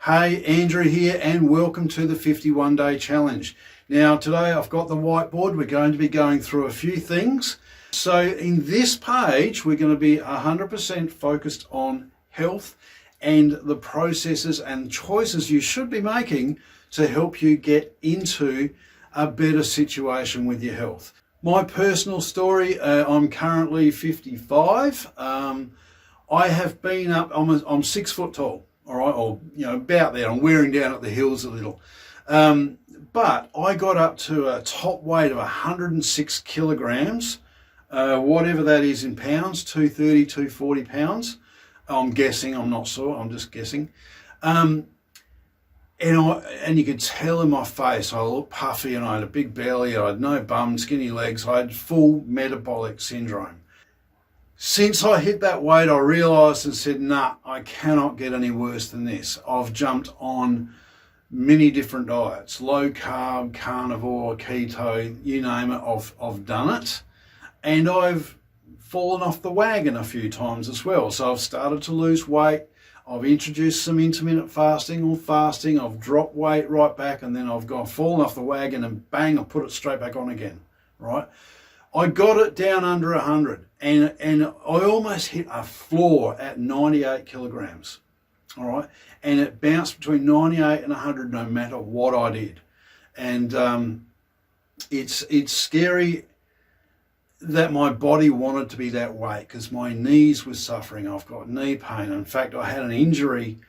Hey, Andrew here, and welcome to the 51-day challenge. Now, today I've got the whiteboard. We're going to be going through a few things. So in this page, we're going to be 100% focused on health and the processes and choices you should be making to help you get into a better situation with your health. My personal story, I'm currently 55. I have been up, I'm 6 foot tall. All right, or about there. I'm wearing down at the hills a little, but I got up to a top weight of 106 kilograms, whatever that is in pounds, 230, 240 pounds. I'm guessing. I'm not sure. I'm just guessing. And you could tell in my face I looked puffy, and I had a big belly. I had no bum, skinny legs. I had full metabolic syndrome. Since I hit that weight, I realised and said, nah, I cannot get any worse than this. I've jumped on many different diets, low carb, carnivore, keto, you name it, I've done it. And I've fallen off the wagon a few times as well. So I've started to lose weight. I've introduced some intermittent fasting or fasting. I've dropped weight right back, and then I've fallen off the wagon and bang, I put it straight back on again, right? I got it down under 100, and I almost hit a floor at 98 kilograms, all right? And it bounced between 98 and 100 no matter what I did. And it's scary that my body wanted to be that weight because my knees were suffering. I've got knee pain. In fact, I had an injury,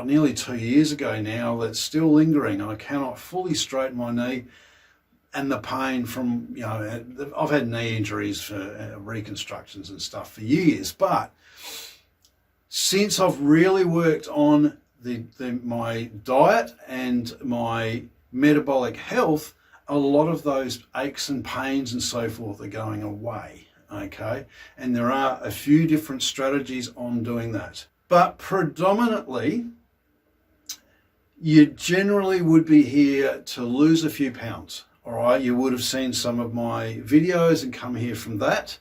nearly 2 years ago now that's still lingering. I cannot fully straighten my knee. And the pain from, I've had knee injuries for reconstructions and stuff for years. But since I've really worked on my diet and my metabolic health, a lot of those aches and pains and so forth are going away, okay? And there are a few different strategies on doing that. But predominantly, you generally would be here to lose a few pounds. All right, you would have seen some of my videos and come here from that.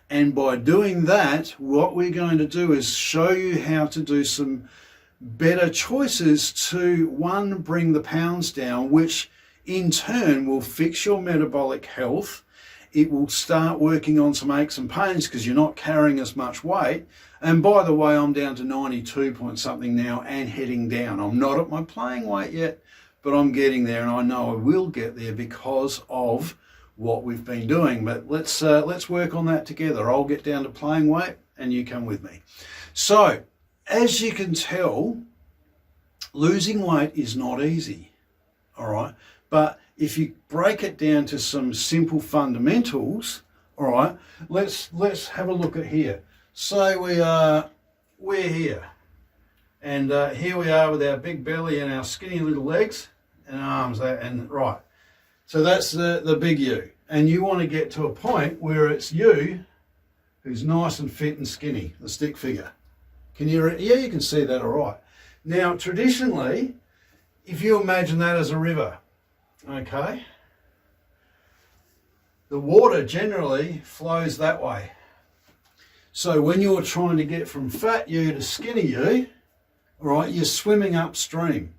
And by doing that, what we're going to do is show you how to do some better choices to, one, bring the pounds down, which in turn will fix your metabolic health. It will start working on some aches and pains because you're not carrying as much weight. And by the way, I'm down to 92 point something now and heading down. I'm not at my playing weight yet, but I'm getting there, and I know I will get there because of what we've been doing. But let's work on that together. I'll get down to playing weight and you come with me. So as you can tell, losing weight is not easy, all right? But if you break it down to some simple fundamentals, all right, let's have a look at here. So we're here. And here we are with our big belly and our skinny little legs and arms, right. So that's the big you. And you want to get to a point where it's you who's nice and fit and skinny, the stick figure. Yeah, you can see that all right. Now, traditionally, if you imagine that as a river, okay, the water generally flows that way. So when you're trying to get from fat you to skinny you, right, you're swimming upstream.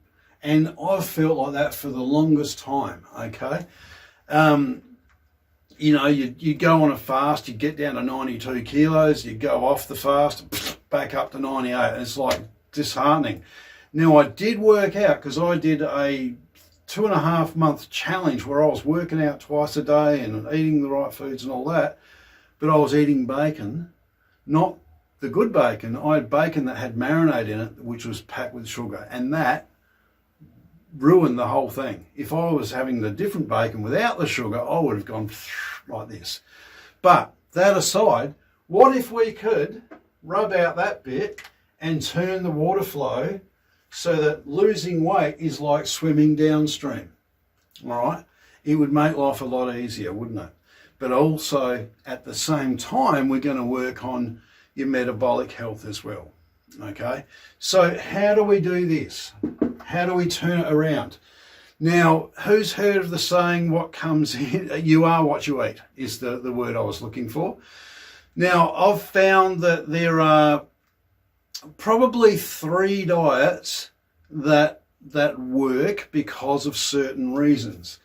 And I've felt like that for the longest time, okay? You go on a fast, you get down to 92 kilos, you go off the fast, back up to 98, and it's like disheartening. Now, I did work out because I did a 2.5 month challenge where I was working out twice a day and eating the right foods and all that, but I was eating bacon, not the good bacon. I had bacon that had marinade in it, which was packed with sugar, and that ruined the whole thing. If I was having the different bacon without the sugar, I would have gone like this. But that aside, what if we could rub out that bit and turn the water flow so that losing weight is like swimming downstream, all right? It would make life a lot easier, wouldn't it? But also, at the same time, we're going to work on your metabolic health as well, okay? So how do we do this? How do we turn it around? Now, who's heard of the saying, what comes in, you are what you eat, is the word I was looking for. Now, I've found that there are probably 3 diets that work because of certain reasons.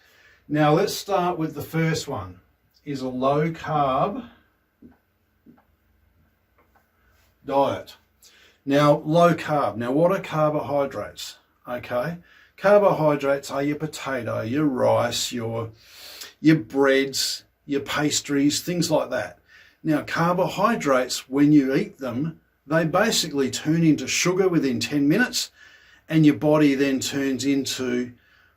Now let's start with the first one, is a low carb diet. Now, low carb. Now, what are carbohydrates? Okay, carbohydrates are your potato, your rice, your breads, your pastries, things like that. Now, carbohydrates, when you eat them, they basically turn into sugar within 10 minutes, and your body then turns into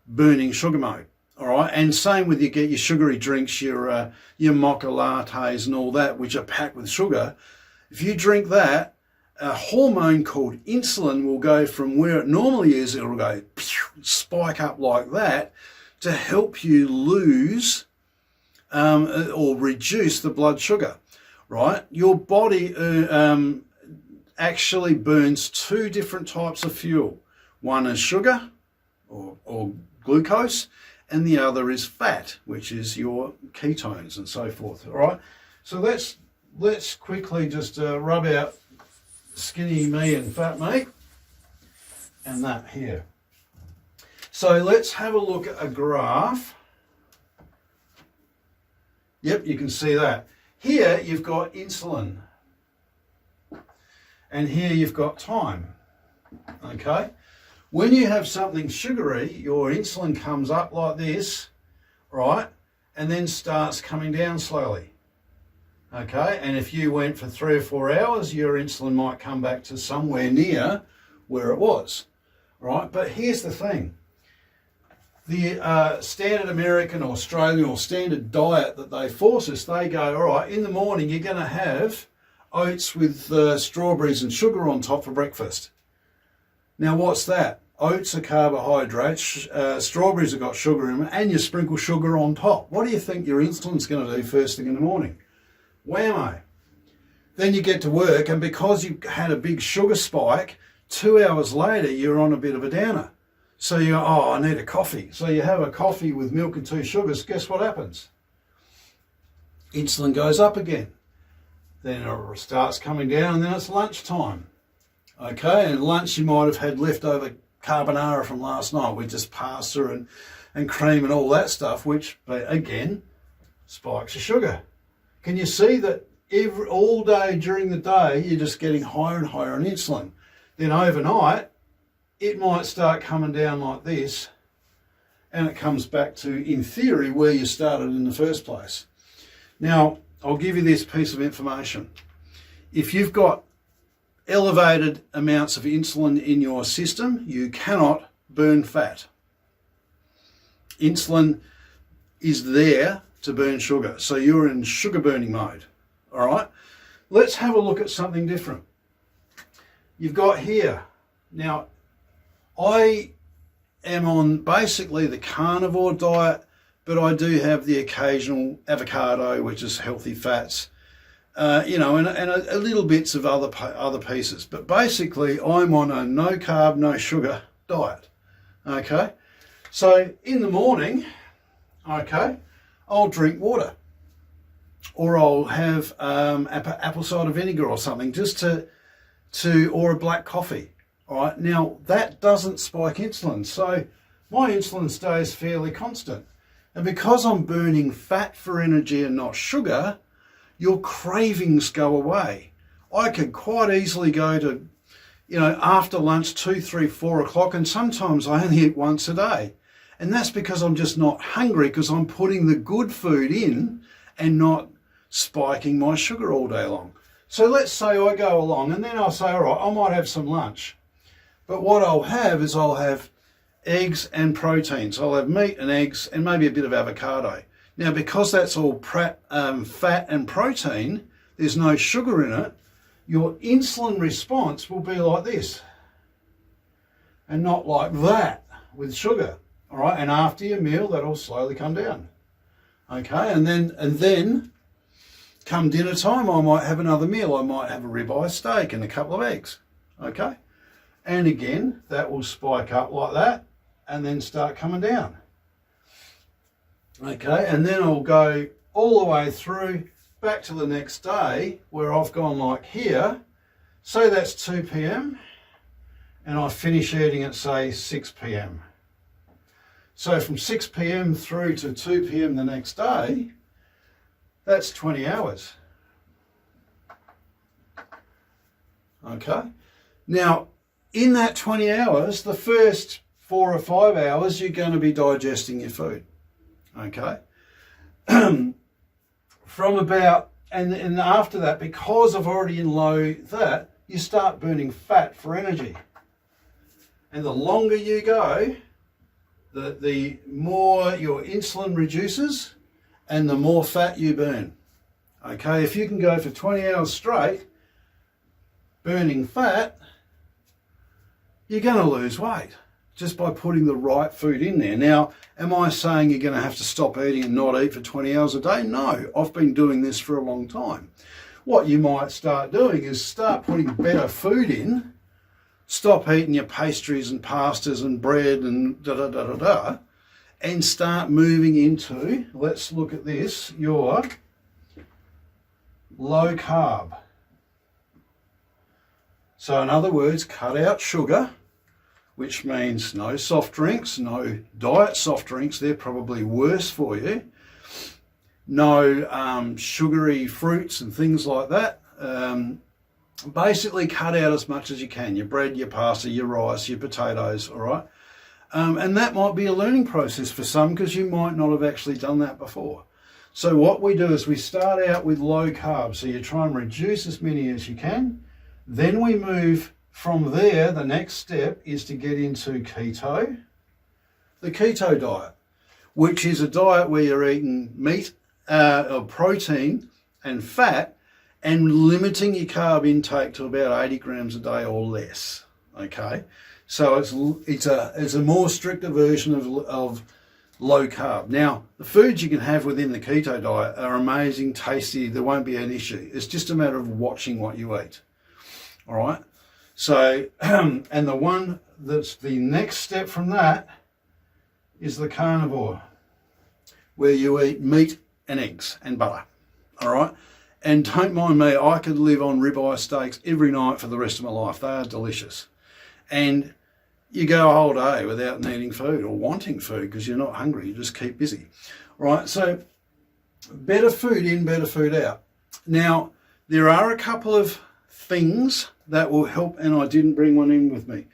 burning sugar mode. All right, and same with you get your sugary drinks, your mocha lattes and all that, which are packed with sugar. If you drink that, a hormone called insulin will go from where it normally is, it'll go spike up like that to help you lose or reduce the blood sugar, right? Your body actually burns two different types of fuel. One is sugar or glucose, and the other is fat, which is your ketones and so forth, all right? So let's quickly just rub out skinny me and fat me and that here. So let's have a look at a graph. Yep, you can see that. Here you've got insulin and here you've got time, okay? When you have something sugary, your insulin comes up like this, right? And then starts coming down slowly. Okay, and if you went for 3 or 4 hours, your insulin might come back to somewhere near where it was, right? But here's the thing. The standard American or Australian or standard diet that they force us, they go, all right, in the morning you're going to have oats with strawberries and sugar on top for breakfast. Now what's that? Oats are carbohydrates, strawberries have got sugar in them, and you sprinkle sugar on top. What do you think your insulin's going to do first thing in the morning? Whammo. Then you get to work, and because you had a big sugar spike, 2 hours later you're on a bit of a downer. So you go, oh, I need a coffee. So you have a coffee with milk and 2 sugars. Guess what happens? Insulin goes up again. Then it starts coming down, and then it's lunchtime. Okay, and lunch you might have had leftover carbonara from last night with just pasta and cream and all that stuff, which again spikes your sugar. Can you see that all day during the day you're just getting higher and higher on insulin? Then overnight it might start coming down like this, and it comes back to, in theory, where you started in the first place. Now I'll give you this piece of information. If you've got elevated amounts of insulin in your system, you cannot burn fat. Insulin is there to burn sugar, so you're in sugar burning mode. All right, let's have a look at something different. You've got here, now I am on basically the carnivore diet, but I do have the occasional avocado, which is healthy fats, and a little bits of other pieces. But basically, I'm on a no carb, no sugar diet. Okay, so in the morning, okay, I'll drink water, or I'll have apple cider vinegar or something, just or a black coffee. All right, now that doesn't spike insulin, so my insulin stays fairly constant. And because I'm burning fat for energy and not sugar, your cravings go away. I could quite easily go to, after lunch, 2, 3, 4 o'clock, and sometimes I only eat once a day. And that's because I'm just not hungry, because I'm putting the good food in and not spiking my sugar all day long. So let's say I go along and then I'll say, all right, I might have some lunch. But what I'll have is I'll have eggs and proteins. I'll have meat and eggs and maybe a bit of avocado. Now, because that's all fat and protein, there's no sugar in it, your insulin response will be like this and not like that with sugar. All right, and after your meal, that'll slowly come down. Okay, and then come dinner time, I might have another meal. I might have a ribeye steak and a couple of eggs. Okay, and again, that will spike up like that and then start coming down. Okay, and then I'll go all the way through back to the next day where I've gone like here. Say that's 2 p.m. and I finish eating at say 6 p.m. So from 6 p.m. through to 2 p.m. the next day, that's 20 hours. Okay. Now, in that 20 hours, the first 4 or 5 hours, you're going to be digesting your food. Okay. From about, and after that, because I've already in low that, you start burning fat for energy. And the longer you go, the more your insulin reduces and the more fat you burn. Okay, if you can go for 20 hours straight burning fat, you're going to lose weight just by putting the right food in there. Now, am I saying you're going to have to stop eating and not eat for 20 hours a day? No, I've been doing this for a long time. What you might start doing is start putting better food in, stop eating your pastries and pastas and bread and da-da-da-da-da, and start moving into, let's look at this, your low carb. So in other words, cut out sugar, which means no soft drinks, no diet soft drinks, they're probably worse for you. No sugary fruits and things like that. Basically cut out as much as you can, your bread, your pasta, your rice, your potatoes, all right? And that might be a learning process for some because you might not have actually done that before. So what we do is we start out with low carb. So you try and reduce as many as you can. Then we move from there, the next step is to get into keto, the keto diet, which is a diet where you're eating meat, or protein and fat and limiting your carb intake to about 80 grams a day or less, okay? So it's a more stricter version of low carb. Now, the foods you can have within the keto diet are amazing, tasty, there won't be an issue. It's just a matter of watching what you eat. All right. So, and the one that's the next step from that is the carnivore, where you eat meat and eggs and butter. All right. And don't mind me, I could live on ribeye steaks every night for the rest of my life. They are delicious. And you go a whole day without needing food or wanting food because you're not hungry. You just keep busy. All right. So better food in, better food out. Now, there are a couple of things that will help, and I didn't bring one in with me.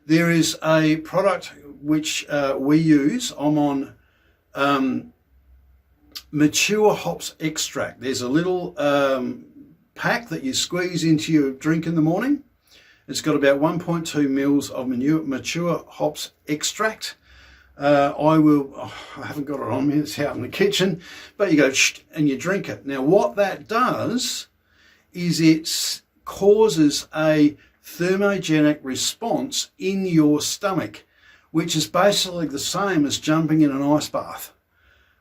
There is a product which we use. I'm on mature hops extract. There's a little pack that you squeeze into your drink in the morning. It's got about 1.2 mils of mature hops extract. I haven't got it on me, it's out in the kitchen, but you go and you drink it. Now what that does is it causes a thermogenic response in your stomach, which is basically the same as jumping in an ice bath.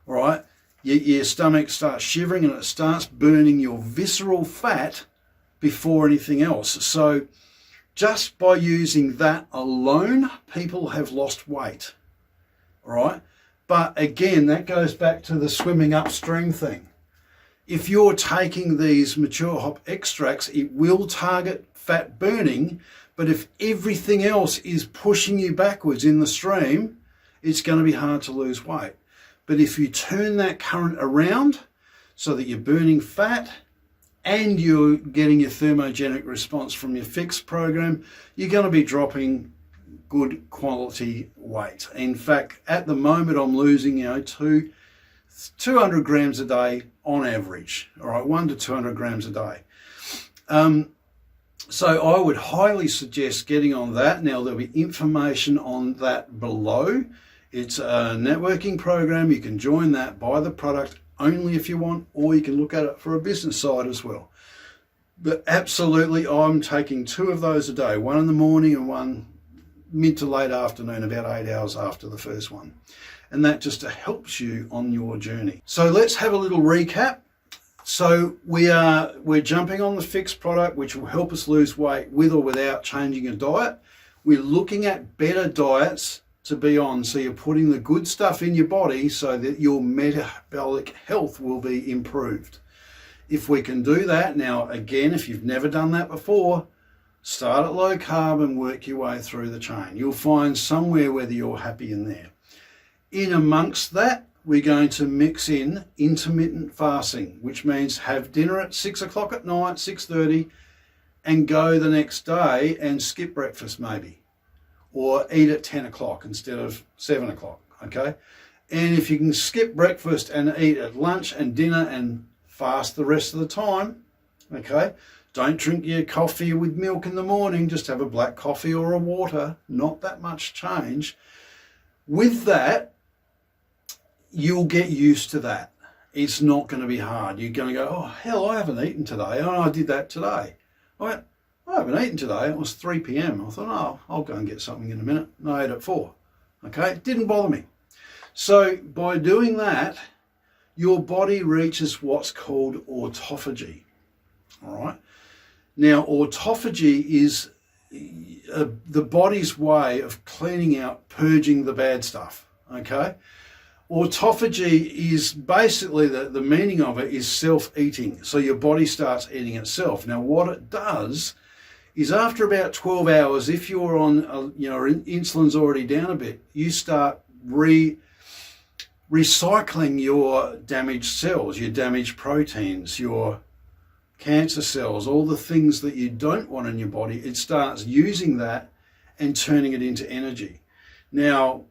All right, your stomach starts shivering and it starts burning your visceral fat before anything else. So just by using that alone, people have lost weight. All right, but again, that goes back to the swimming upstream thing. If you're taking these mature hop extracts, it will target fat burning, but if everything else is pushing you backwards in the stream, it's going to be hard to lose weight. But if you turn that current around so that you're burning fat and you're getting your thermogenic response from your fix program, you're going to be dropping good quality weight. In fact, at the moment, I'm losing, 200 grams a day on average, all right, 1 to 200 grams a day. So I would highly suggest getting on that. Now there'll be information on that below. It's a networking program. You can join that, buy the product only if you want, or you can look at it for a business side as well. But absolutely, I'm taking 2 of those a day, one in the morning and one mid to late afternoon, about 8 hours after the first one. And that just helps you on your journey. So let's have a little recap. So we're jumping on the fixed product, which will help us lose weight with or without changing a diet. We're looking at better diets to be on. So you're putting the good stuff in your body so that your metabolic health will be improved. If we can do that, now again, if you've never done that before, Start at low carb and work your way through the chain. You'll find somewhere whether you're happy in there. In amongst that, we're going to mix in intermittent fasting, which means have dinner at 6 o'clock at night, 6:30, and go the next day and skip breakfast maybe, or eat at 10 o'clock instead of 7 o'clock, okay? And if you can skip breakfast and eat at lunch and dinner and fast the rest of the time, okay? Don't drink your coffee with milk in the morning, just have a black coffee or a water, not that much change. With that, you'll get used to that. It's not going to be hard. You're going to go, oh, hell, I haven't eaten today. Oh, I did that today. I haven't eaten today. It was 3 p.m. I thought, oh, I'll go and get something in a minute. And I ate at 4. Okay, it didn't bother me. So by doing that, your body reaches what's called autophagy. All right. Now, autophagy is the body's way of cleaning out, purging the bad stuff. Okay. Autophagy is basically the meaning of it is self-eating. So your body starts eating itself. Now, what it does is after about 12 hours, if you're on, insulin's already down a bit, you start recycling your damaged cells, your damaged proteins, your cancer cells, all the things that you don't want in your body. It starts using that and turning it into energy. Now,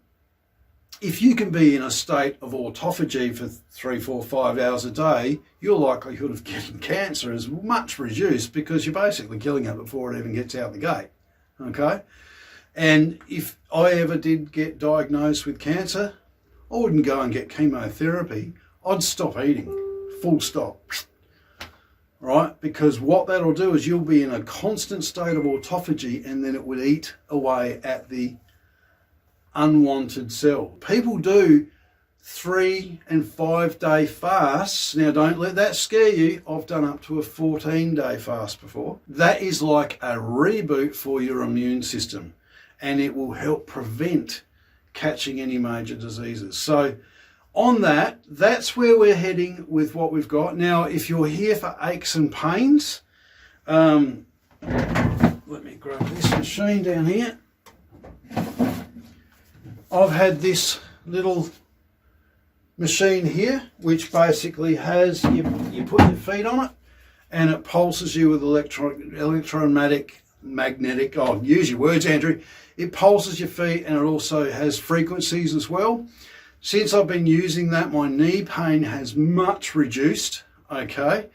if you can be in a state of autophagy for 3, 4, 5 hours a day, your likelihood of getting cancer is much reduced because you're basically killing it before it even gets out the gate. Okay? And if I ever did get diagnosed with cancer, I wouldn't go and get chemotherapy. I'd stop eating, full stop. Right? Because what that'll do is you'll be in a constant state of autophagy, and then it would eat away at the unwanted cell. People do 3 and 5 day fasts. Now, don't let that scare you. I've done up to a 14-day fast before. That is like a reboot for your immune system, and it will help prevent catching any major diseases. So on that, that's where we're heading with what we've got. Now, if you're here for aches and pains, let me grab this machine down here. I've had this little machine here, which basically has, you put your feet on it and it pulses you with magnetic, use your words, Andrew. It pulses your feet and it also has frequencies as well. Since I've been using that, my knee pain has much reduced, okay?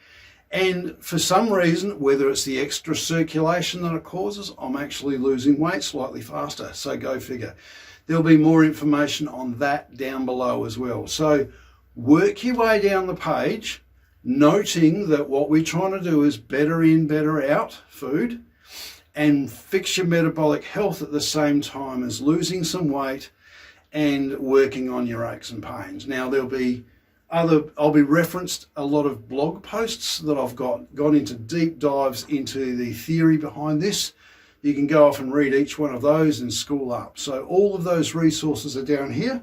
And for some reason, whether it's the extra circulation that it causes, I'm actually losing weight slightly faster, so go figure. There'll be more information on that down below as well. So work your way down the page, noting that what we're trying to do is better in, better out food and fix your metabolic health at the same time as losing some weight and working on your aches and pains. Now, I'll be referenced a lot of blog posts that I've gone into deep dives into the theory behind this. You can go off and read each one of those and school up. So all of those resources are down here.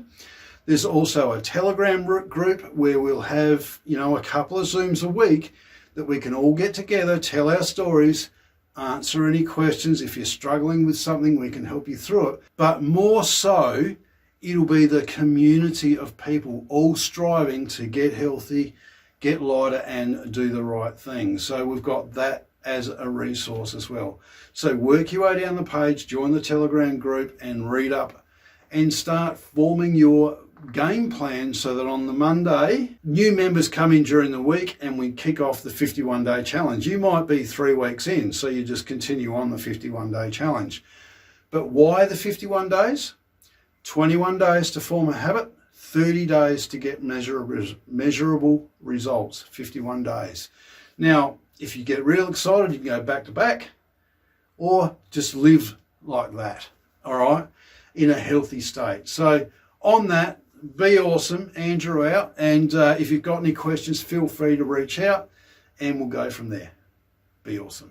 There's also a Telegram group where we'll have, a couple of Zooms a week that we can all get together, tell our stories, answer any questions. If you're struggling with something, we can help you through it. But more so, it'll be the community of people all striving to get healthy, get lighter, and do the right thing. So we've got that as a resource as well. So work your way down the page, join the Telegram group and read up and start forming your game plan so that on the Monday, new members come in during the week and we kick off the 51-day challenge. You might be 3 weeks in, so you just continue on the 51-day challenge. But why the 51 days? 21 days to form a habit, 30 days to get measurable results, 51 days. Now, if you get real excited, you can go back to back or just live like that, all right, in a healthy state. So on that, be awesome. Andrew out. And if you've got any questions, feel free to reach out and we'll go from there. Be awesome.